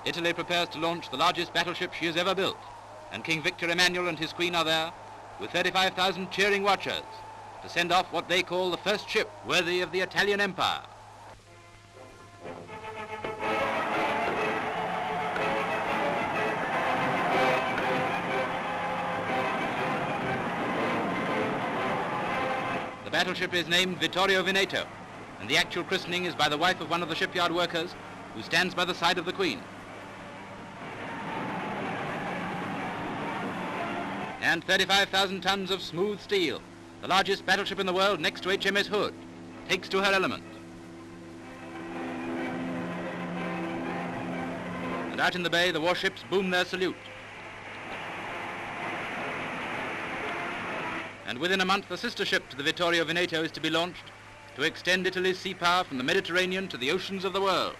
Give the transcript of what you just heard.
Italy prepares to launch the largest battleship she has ever built, and King Victor Emmanuel and his queen are there with 35,000 cheering watchers to send off what they call the first ship worthy of the Italian Empire. The battleship is named Vittorio Veneto, and the actual christening is by the wife of one of the shipyard workers who stands by the side of the Queen. And 35,000 tons of smooth steel, the largest battleship in the world next to HMS Hood, takes to her element. And out in the bay, the warships boom their salute. And within a month, a sister ship to the Vittorio Veneto is to be launched to extend Italy's sea power from the Mediterranean to the oceans of the world.